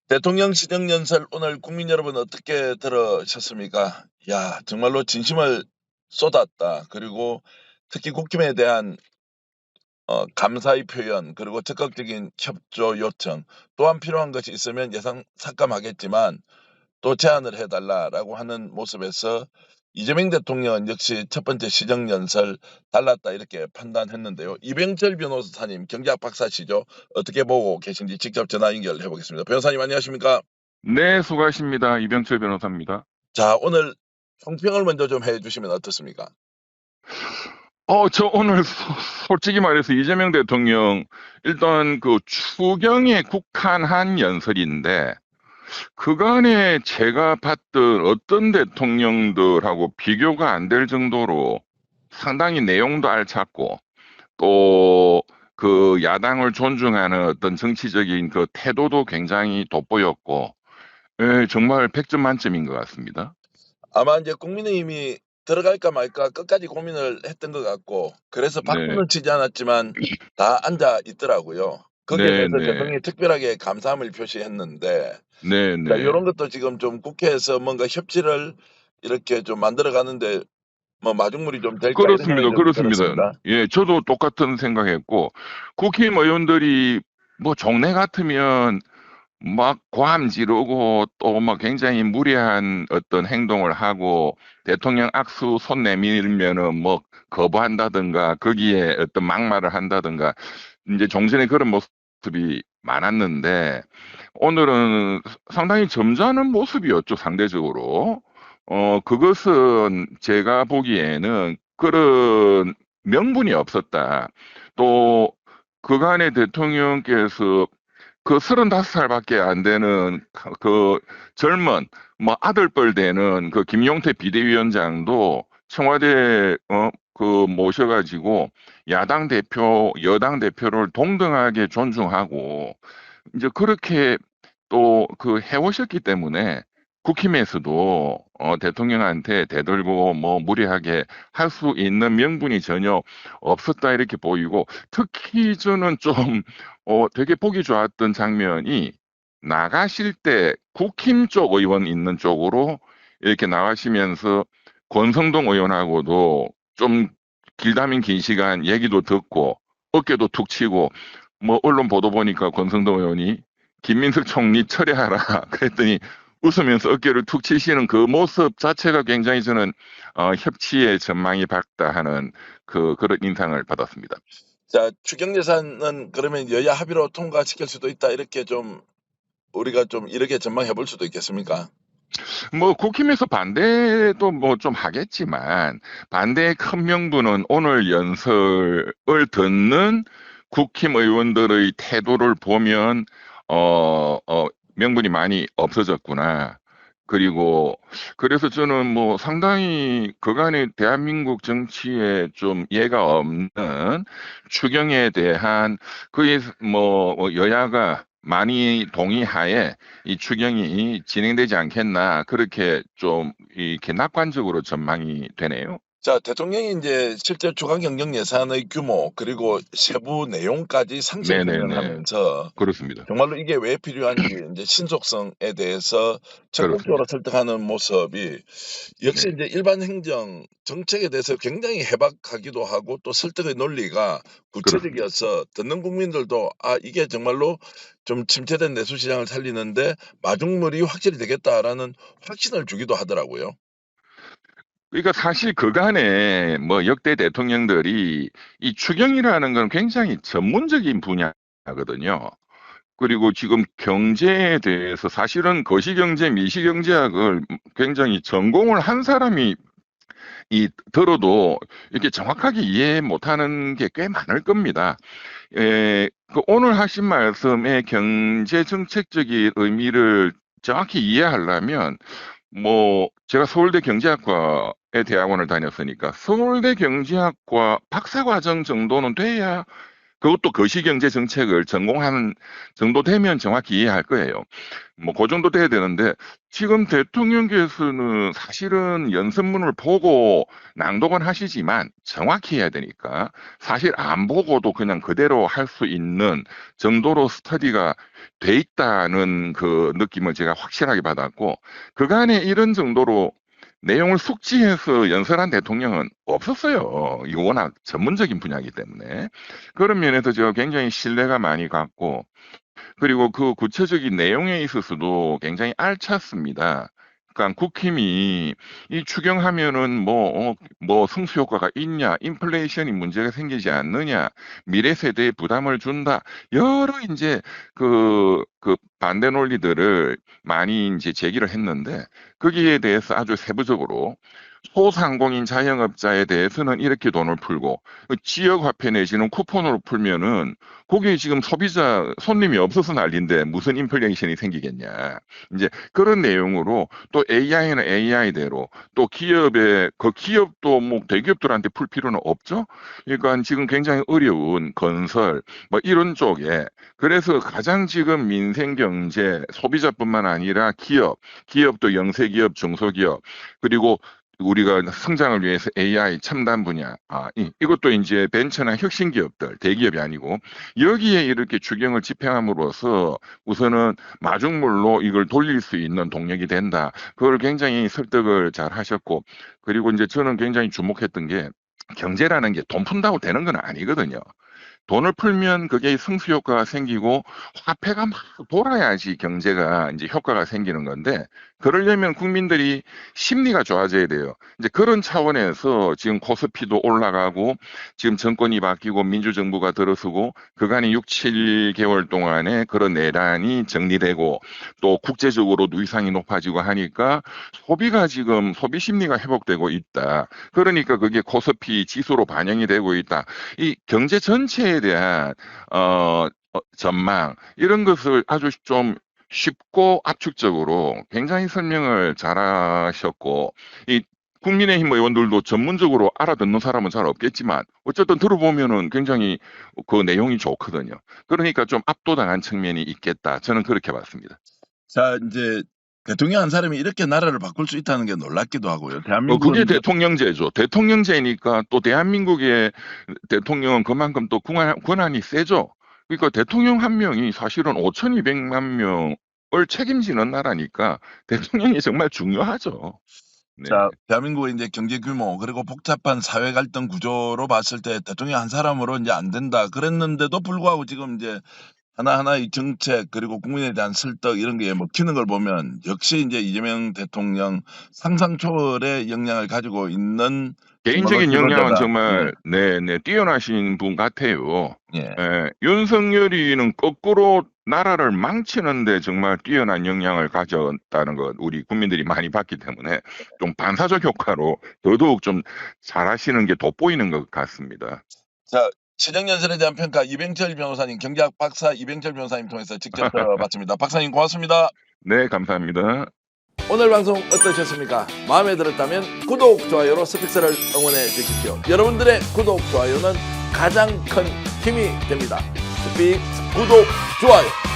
대통령 시정연설 오늘 국민 여러분 어떻게 들으셨습니까? 야, 정말로 진심을 쏟았다. 그리고 특히 국힘에 대한 감사의 표현, 그리고 적극적인 협조 요청, 또한 필요한 것이 있으면 예상 삭감하겠지만 또 제안을 해 달라라고 하는 모습에서 이재명 대통령은 역시 첫 번째 시정연설 달랐다 이렇게 판단했는데요. 이병철 변호사님, 경제학 박사시죠. 어떻게 보고 계신지 직접 전화 연결해 보겠습니다. 변호사님 안녕하십니까? 네, 수고하십니다. 이병철 변호사입니다. 자, 오늘 총평을 먼저 좀 해 주시면 어떻습니까? 저 오늘 솔직히 말해서 이재명 대통령 일단 그 추경에 국한한 연설인데 그간에 제가 봤던 어떤 대통령들하고 비교가 안 될 정도로 상당히 내용도 알찼고 또 그 야당을 존중하는 어떤 정치적인 그 태도도 굉장히 돋보였고 정말 100점 만점인 것 같습니다. 아마 이제 국민의힘이 들어갈까 말까 끝까지 고민을 했던 것 같고, 그래서 네, 박수는 치지 않았지만 다 앉아 있더라고요. 거기에 네, 대해서 네, 대통령이 특별하게 감사함을 표시했는데, 네, 자, 네. 요런 것도 지금 좀 국회에서 뭔가 협치를 이렇게 좀 만들어 가는데 뭐 마중물이 좀 될까 이런 생각이 그렇습니다. 좀 그렇습니다. 들었습니다. 예, 저도 똑같은 생각했고, 국힘의원들이 뭐 종래 같으면 막 고함 지르고 또 막 굉장히 무례한 어떤 행동을 하고 대통령 악수 손 내밀면은 뭐 거부한다든가 거기에 어떤 막말을 한다든가 이제 종전에 그런 모습이 많았는데 오늘은 상당히 점잖은 모습이었죠, 상대적으로. 그것은 제가 보기에는 그런 명분이 없었다. 또 그간의 대통령께서 그 35살밖에 안 되는 그 젊은 뭐 아들뻘 되는 그 김용태 비대위원장도 청와대 그 모셔가지고 야당 대표, 여당 대표를 동등하게 존중하고 이제 그렇게 또 그 해오셨기 때문에 국힘에서도 대통령한테 대들고 뭐 무리하게 할 수 있는 명분이 전혀 없었다 이렇게 보이고 특히 저는 좀 되게 보기 좋았던 장면이 나가실 때 국힘 쪽 의원 있는 쪽으로 이렇게 나가시면서 권성동 의원하고도 좀 길다민 긴 시간 얘기도 듣고 어깨도 툭 치고 뭐 언론 보도 보니까 권성동 의원이 김민석 총리 철회하라 그랬더니 웃으면서 어깨를 툭 치시는 그 모습 자체가 굉장히 저는 협치의 전망이 밝다 하는 그런 인상을 받았습니다. 자, 추경 예산은 그러면 여야 합의로 통과시킬 수도 있다 이렇게 좀 우리가 좀 이렇게 전망해 볼 수도 있겠습니까? 뭐 국힘에서 반대도 뭐 좀 하겠지만 반대의 큰 명분은 오늘 연설을 듣는 국힘 의원들의 태도를 보면 명분이 많이 없어졌구나. 그리고 그래서 저는 뭐 상당히 그간의 대한민국 정치에 좀 예가 없는 추경에 대한 그의 뭐 여야가 많이 동의하에 이 추경이 진행되지 않겠나 그렇게 좀 이렇게 낙관적으로 전망이 되네요. 자, 대통령이 이제 실제 주간 경정 예산의 규모 그리고 세부 내용까지 상세 네네네. 설명하면서 그렇습니다. 정말로 이게 왜 필요한지 이제 신속성에 대해서 적극적으로 그렇습니다. 설득하는 모습이 역시 네. 이제 일반 행정 정책에 대해서 굉장히 해박하기도 하고 또 설득의 논리가 그렇습니다. 구체적이어서 듣는 국민들도 '아 이게 정말로 좀 침체된 내수 시장을 살리는데 마중물이 확실히 되겠다.'라는 확신을 주기도 하더라고요. 그러니까 사실 그간에 뭐 역대 대통령들이 이 추경이라는 건 굉장히 전문적인 분야거든요. 그리고 지금 경제에 대해서 사실은 거시경제, 미시경제학을 굉장히 전공을 한 사람이 들어도 이렇게 정확하게 이해 못하는 게 꽤 많을 겁니다. 그 오늘 하신 말씀의 경제 정책적인 의미를 정확히 이해하려면 뭐 제가 서울대 경제학과에 대학원을 다녔으니까 서울대 경제학과 박사과정 정도는 돼야 그것도 거시경제 정책을 전공하는 정도 되면 정확히 이해할 거예요. 뭐 그 정도 돼야 되는데 지금 대통령께서는 사실은 연설문을 보고 낭독은 하시지만 정확히 해야 되니까 사실 안 보고도 그냥 그대로 할 수 있는 정도로 스터디가 돼 있다는 그 느낌을 제가 확실하게 받았고 그간에 이런 정도로 내용을 숙지해서 연설한 대통령은 없었어요. 이거 워낙 전문적인 분야이기 때문에. 그런 면에서 제가 굉장히 신뢰가 많이 갔고 그리고 그 구체적인 내용에 있어서도 굉장히 알찼습니다. 그러니까 국힘이 이 추경하면은 뭐 승수 효과가 있냐, 인플레이션이 문제가 생기지 않느냐, 미래 세대에 부담을 준다. 여러 이제 그 반대 논리들을 많이 이제 제기를 했는데 거기에 대해서 아주 세부적으로 소상공인 자영업자에 대해서는 이렇게 돈을 풀고 그 지역 화폐 내지는 쿠폰으로 풀면은 거기에 지금 소비자 손님이 없어서 난리인데 무슨 인플레이션이 생기겠냐. 이제 그런 내용으로 또 AI는 AI대로 또 기업의 그 기업도 뭐 대기업들한테 풀 필요는 없죠. 그러니까 지금 굉장히 어려운 건설 뭐 이런 쪽에 그래서 가장 지금 민생 경제 소비자뿐만 아니라 기업도 영세기업, 중소기업 그리고 우리가 성장을 위해서 AI 첨단 분야, 이것도 이제 벤처나 혁신 기업들, 대기업이 아니고 여기에 이렇게 추경을 집행함으로써 우선은 마중물로 이걸 돌릴 수 있는 동력이 된다. 그걸 굉장히 설득을 잘 하셨고, 그리고 이제 저는 굉장히 주목했던 게 경제라는 게 돈 푼다고 되는 건 아니거든요. 돈을 풀면 그게 승수 효과가 생기고 화폐가 막 돌아야지 경제가 이제 효과가 생기는 건데 그러려면 국민들이 심리가 좋아져야 돼요. 이제 그런 차원에서 지금 코스피도 올라가고 지금 정권이 바뀌고 민주정부가 들어서고 그간의 6, 7개월 동안에 그런 내란이 정리되고 또 국제적으로도 위상이 높아지고 하니까 소비가 지금 소비 심리가 회복되고 있다. 그러니까 그게 코스피 지수로 반영이 되고 있다. 이 경제 전체에 대한 전망 이런 것을 아주 좀 쉽고 압축적으로 굉장히 설명을 잘하셨고 이 국민의힘 의원들도 전문적으로 알아듣는 사람은 잘 없겠지만 어쨌든 들어보면은 굉장히 그 내용이 좋거든요. 그러니까 좀 압도당한 측면이 있겠다. 저는 그렇게 봤습니다. 자, 이제 대통령 한 사람이 이렇게 나라를 바꿀 수 있다는 게 놀랍기도 하고요. 대한민국은 그게 대통령제죠. 대통령제니까 또 대한민국의 대통령은 그만큼 또 권한이 세죠. 그러니까 대통령 한 명이 사실은 5,200만 명을 책임지는 나라니까 대통령이 정말 중요하죠. 네. 자, 대한민국의 이제 경제 규모 그리고 복잡한 사회 갈등 구조로 봤을 때 대통령 한 사람으로 이제 안 된다 그랬는데도 불구하고 지금 이제 하나하나의 정책 그리고 국민에 대한 설득 이런 게 먹히는 걸 보면 역시 이제 이재명 대통령 상상 초월의 역량을 가지고 있는 개인적인 정말로 역량은 지도자다. 정말 뛰어나신 분 같아요. 예. 윤석열이는 거꾸로 나라를 망치는데 정말 뛰어난 역량을 가졌다는 것 우리 국민들이 많이 봤기 때문에 좀 반사적 효과로 더더욱 좀 잘하시는 게 돋보이는 것 같습니다. 자, 시정연설에 대한 평가 이병철 변호사님, 경제학 박사 이병철 변호사님 통해서 직접 들어봤습니다. 박사님 고맙습니다. 네, 감사합니다. 오늘 방송 어떠셨습니까? 마음에 들었다면 구독, 좋아요로 스픽스를 응원해 주십시오. 여러분들의 구독, 좋아요는 가장 큰 힘이 됩니다. 스픽스 구독, 좋아요.